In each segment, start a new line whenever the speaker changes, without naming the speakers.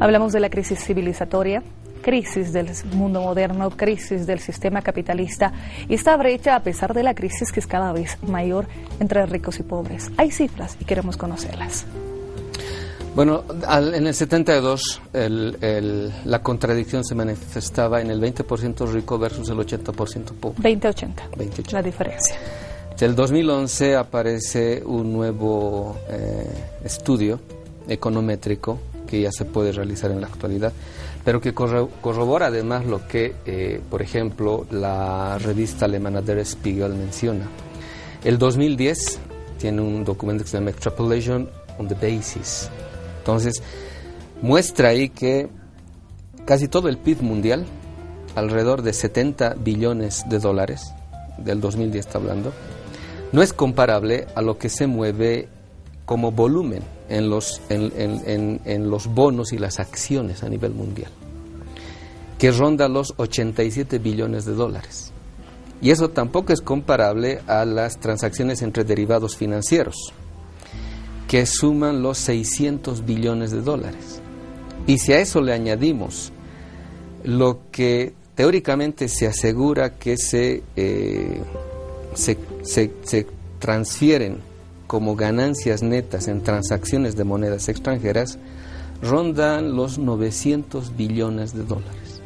Hablamos de la crisis civilizatoria, crisis del mundo moderno, crisis del sistema capitalista y esta brecha a pesar de la crisis que es cada vez mayor entre ricos y pobres. Hay cifras y queremos conocerlas.
Bueno, en el 72 la contradicción se manifestaba en el 20% rico versus el 80% pobre.
20-80, la diferencia.
En el 2011 aparece un nuevo estudio econométrico que ya se puede realizar en la actualidad, pero que corrobora además lo que, por ejemplo, la revista alemana Der Spiegel menciona. El 2010 tiene un documento que se llama Extrapolation on the Basis. Entonces, muestra ahí que casi todo el PIB mundial, alrededor de 70 billones de dólares, del 2010 está hablando, no es comparable a lo que se mueve como volumen en los bonos y las acciones a nivel mundial, que ronda los 87 billones de dólares. Y eso tampoco es comparable a las transacciones entre derivados financieros, que suman los 600 billones de dólares. Y si a eso le añadimos lo que teóricamente se asegura que se transfieren como ganancias netas en transacciones de monedas extranjeras, rondan los 900 billones de dólares.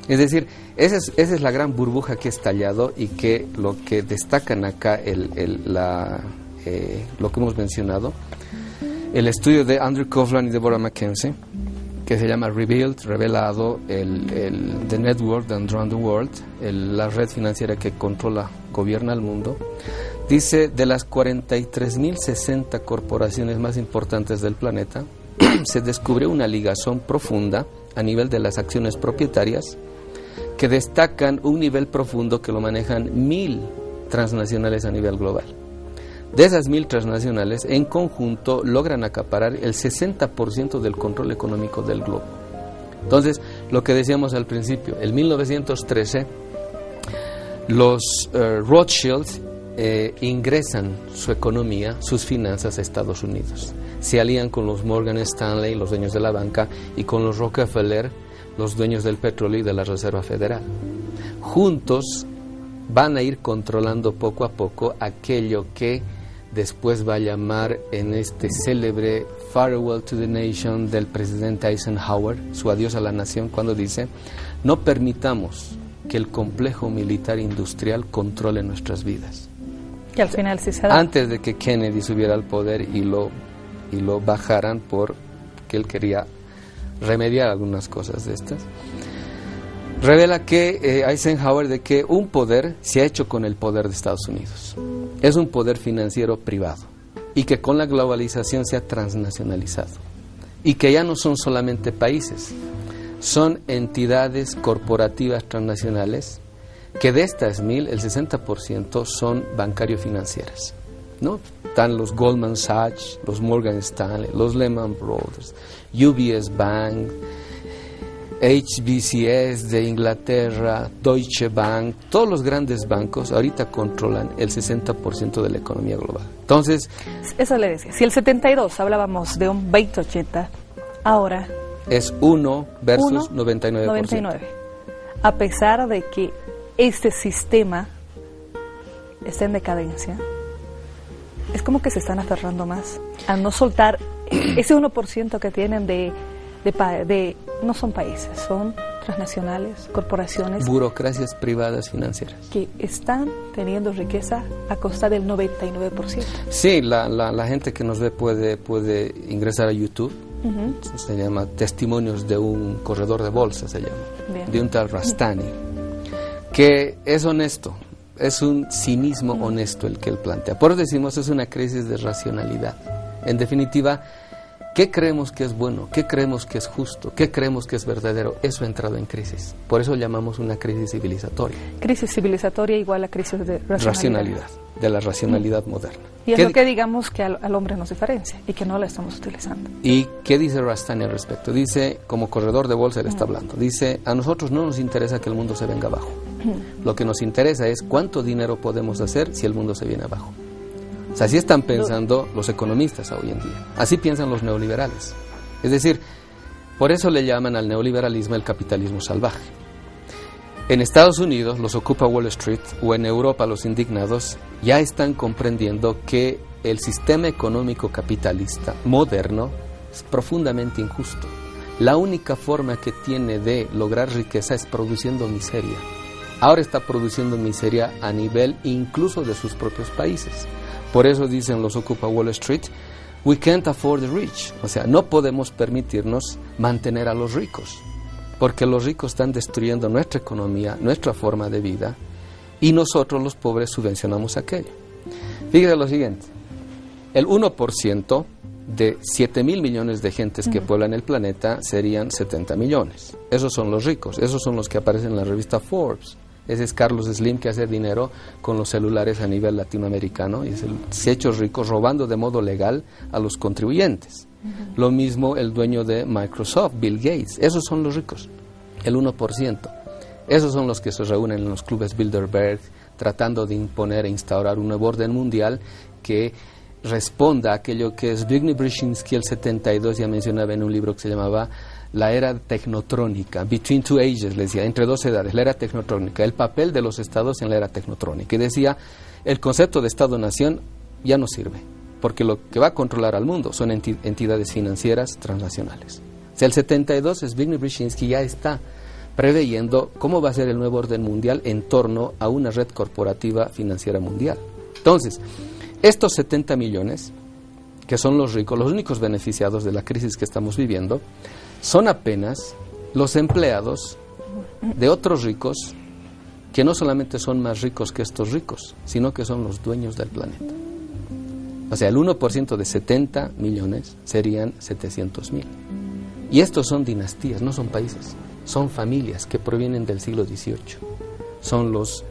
Es decir, esa es la gran burbuja que ha estallado y que lo que destacan acá, lo que hemos mencionado, el estudio de Andrew Kovlan y Deborah McKenzie, que se llama Revealed, revelado, The Network and Around the World, la red financiera que gobierna el mundo, dice, de las 43.060 corporaciones más importantes del planeta, se descubrió una ligazón profunda a nivel de las acciones propietarias, que destacan un nivel profundo que lo manejan 1.000 transnacionales a nivel global. De esas 1.000 transnacionales, en conjunto, logran acaparar el 60% del control económico del globo. Entonces, lo que decíamos al principio, en 1913, los Rothschilds ingresan su economía, sus finanzas a Estados Unidos. Se alían con los Morgan Stanley, los dueños de la banca, y con los Rockefeller, los dueños del petróleo y de la Reserva Federal. Juntos van a ir controlando poco a poco aquello que después va a llamar en este célebre Farewell to the Nation del presidente Eisenhower, su adiós a la nación, cuando dice: no permitamos que el complejo militar industrial controle nuestras vidas.
Que al final sí se da.
Antes de que Kennedy subiera al poder y lo bajaran porque él quería remediar algunas cosas de estas, revela que Eisenhower de que un poder se ha hecho con el poder de Estados Unidos. Es un poder financiero privado y que con la globalización se ha transnacionalizado y que ya no son solamente países, son entidades corporativas transnacionales que de estas 1.000, el 60% son bancario-financieras, ¿no? Están los Goldman Sachs, los Morgan Stanley, los Lehman Brothers, UBS Bank, HSBC de Inglaterra, Deutsche Bank, todos los grandes bancos ahorita controlan el 60% de la economía global. Entonces,
eso le decía, si el 72 hablábamos de un 20-80, ahora
es 1 versus 99%.
A pesar de que este sistema está en decadencia, es como que se están aferrando más a no soltar ese 1% que tienen de no son países, son transnacionales, corporaciones,
burocracias privadas financieras
que están teniendo riqueza a costa del 99%.
Sí, la gente que nos ve puede ingresar a YouTube. Se llama Testimonios de un corredor de bolsa, se llama. Bien. De un tal Rastani, que es honesto, es un cinismo honesto el que él plantea. Por eso decimos, es una crisis de racionalidad. En definitiva, ¿qué creemos que es bueno? ¿Qué creemos que es justo? ¿Qué creemos que es verdadero? Eso ha entrado en crisis. Por eso llamamos una crisis civilizatoria.
Crisis civilizatoria igual a crisis de racionalidad.
De la racionalidad moderna.
Y es lo que digamos que al hombre nos diferencia y que no la estamos utilizando.
¿Y qué dice Rastani al respecto? Dice, como corredor de bolsa él está hablando, dice, a nosotros no nos interesa que el mundo se venga abajo. Lo que nos interesa es cuánto dinero podemos hacer si el mundo se viene abajo. O sea, así están pensando los economistas hoy en día. Así piensan los neoliberales. Es decir, Por eso le llaman al neoliberalismo el capitalismo salvaje. En Estados Unidos los ocupa Wall Street, o en Europa los indignados ya están comprendiendo que el sistema económico capitalista moderno es profundamente injusto. La única forma que tiene de lograr riqueza es produciendo miseria. Ahora está produciendo miseria a nivel incluso de sus propios países. Por eso dicen los ocupa Wall Street, we can't afford the rich. O sea, no podemos permitirnos mantener a los ricos, porque los ricos están destruyendo nuestra economía, nuestra forma de vida, y nosotros los pobres subvencionamos aquello. Fíjate lo siguiente, el 1% de 7.000 millones de gentes que pueblan el planeta serían 70 millones. Esos son los ricos, esos son los que aparecen en la revista Forbes. Ese es Carlos Slim, que hace dinero con los celulares a nivel latinoamericano y se ha hecho rico robando de modo legal a los contribuyentes. Lo mismo el dueño de Microsoft, Bill Gates. Esos son los ricos, el 1%. Esos son los que se reúnen en los clubes Bilderberg tratando de imponer e instaurar un nuevo orden mundial que responda a aquello que Zbigniew Brzezinski el 72 ya mencionaba en un libro que se llamaba La Era Tecnotrónica, Between Two Ages, le decía, entre dos edades, la era tecnotrónica, el papel de los estados en la era tecnotrónica. Y decía, el concepto de Estado-Nación ya no sirve, porque lo que va a controlar al mundo son entidades financieras transnacionales. O sea, el 72, Zbigniew Brzezinski ya está preveyendo cómo va a ser el nuevo orden mundial en torno a una red corporativa financiera mundial. Entonces, estos 70 millones, que son los ricos, los únicos beneficiados de la crisis que estamos viviendo, son apenas los empleados de otros ricos que no solamente son más ricos que estos ricos, sino que son los dueños del planeta. O sea, el 1% de 70 millones serían 700.000. Y estos son dinastías, no son países, son familias que provienen del siglo XVIII. Son los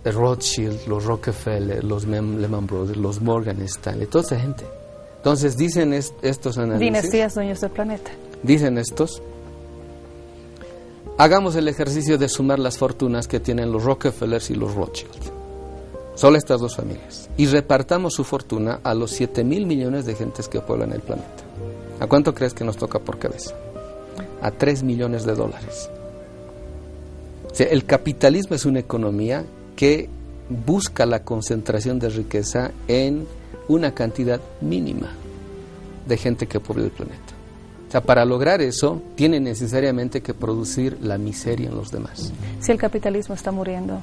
Rothschild, los Rockefeller, los Lehman Brothers, los Morgan Stanley, toda esa gente. Entonces dicen estos análisis,
dinastías dueños del planeta.
Dicen estos, hagamos el ejercicio de sumar las fortunas que tienen los Rockefellers y los Rothschild, solo estas dos familias, y repartamos su fortuna a los 7.000 millones de gentes que pueblan el planeta. ¿A cuánto crees que nos toca por cabeza? A 3 millones de dólares. O sea, el capitalismo es una economía que busca la concentración de riqueza en una cantidad mínima de gente que puebla el planeta. O sea, para lograr eso, tiene necesariamente que producir la miseria en los demás.
Si el capitalismo está muriendo,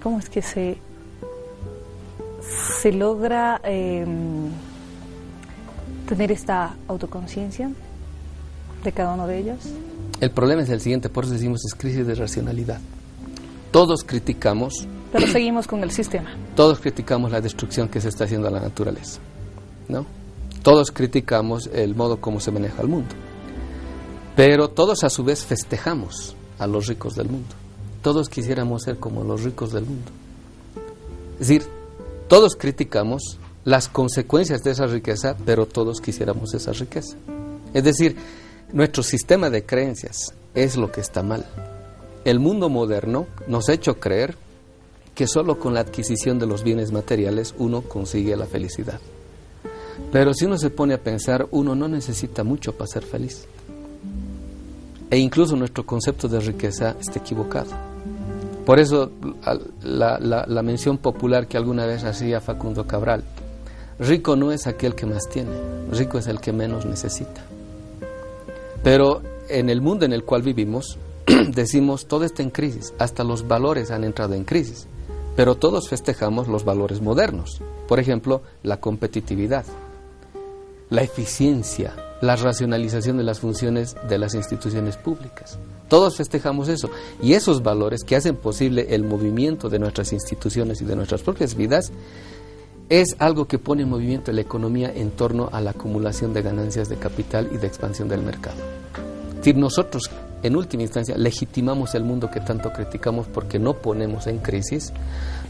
¿cómo es que se logra tener esta autoconciencia de cada uno de ellos?
El problema es el siguiente, por eso decimos es crisis de racionalidad. Todos criticamos,
pero seguimos con el sistema.
Todos criticamos la destrucción que se está haciendo a la naturaleza, ¿no? Todos criticamos el modo como se maneja el mundo. Pero todos a su vez festejamos a los ricos del mundo. Todos quisiéramos ser como los ricos del mundo. Es decir, todos criticamos las consecuencias de esa riqueza, pero todos quisiéramos esa riqueza. Es decir, nuestro sistema de creencias es lo que está mal. El mundo moderno nos ha hecho creer que solo con la adquisición de los bienes materiales uno consigue la felicidad. Pero si uno se pone a pensar, uno no necesita mucho para ser feliz. E incluso nuestro concepto de riqueza está equivocado. Por eso la mención popular que alguna vez hacía Facundo Cabral, rico no es aquel que más tiene, rico es el que menos necesita. Pero en el mundo en el cual vivimos, decimos, todo está en crisis, hasta los valores han entrado en crisis, pero todos festejamos los valores modernos, por ejemplo, la competitividad, la eficiencia, la racionalización de las funciones de las instituciones públicas. Todos festejamos eso, y esos valores que hacen posible el movimiento de nuestras instituciones y de nuestras propias vidas es algo que pone en movimiento la economía en torno a la acumulación de ganancias de capital y de expansión del mercado. Es decir, nosotros en última instancia legitimamos el mundo que tanto criticamos porque no ponemos en crisis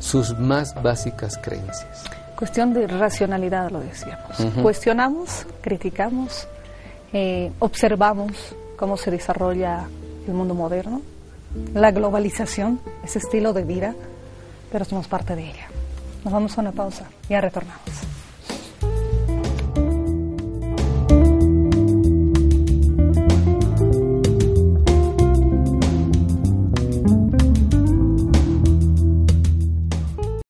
sus más básicas creencias.
Cuestión de racionalidad, lo decíamos. Cuestionamos, criticamos, observamos cómo se desarrolla el mundo moderno, la globalización, ese estilo de vida, pero somos parte de ella. Nos vamos a una pausa, ya retornamos.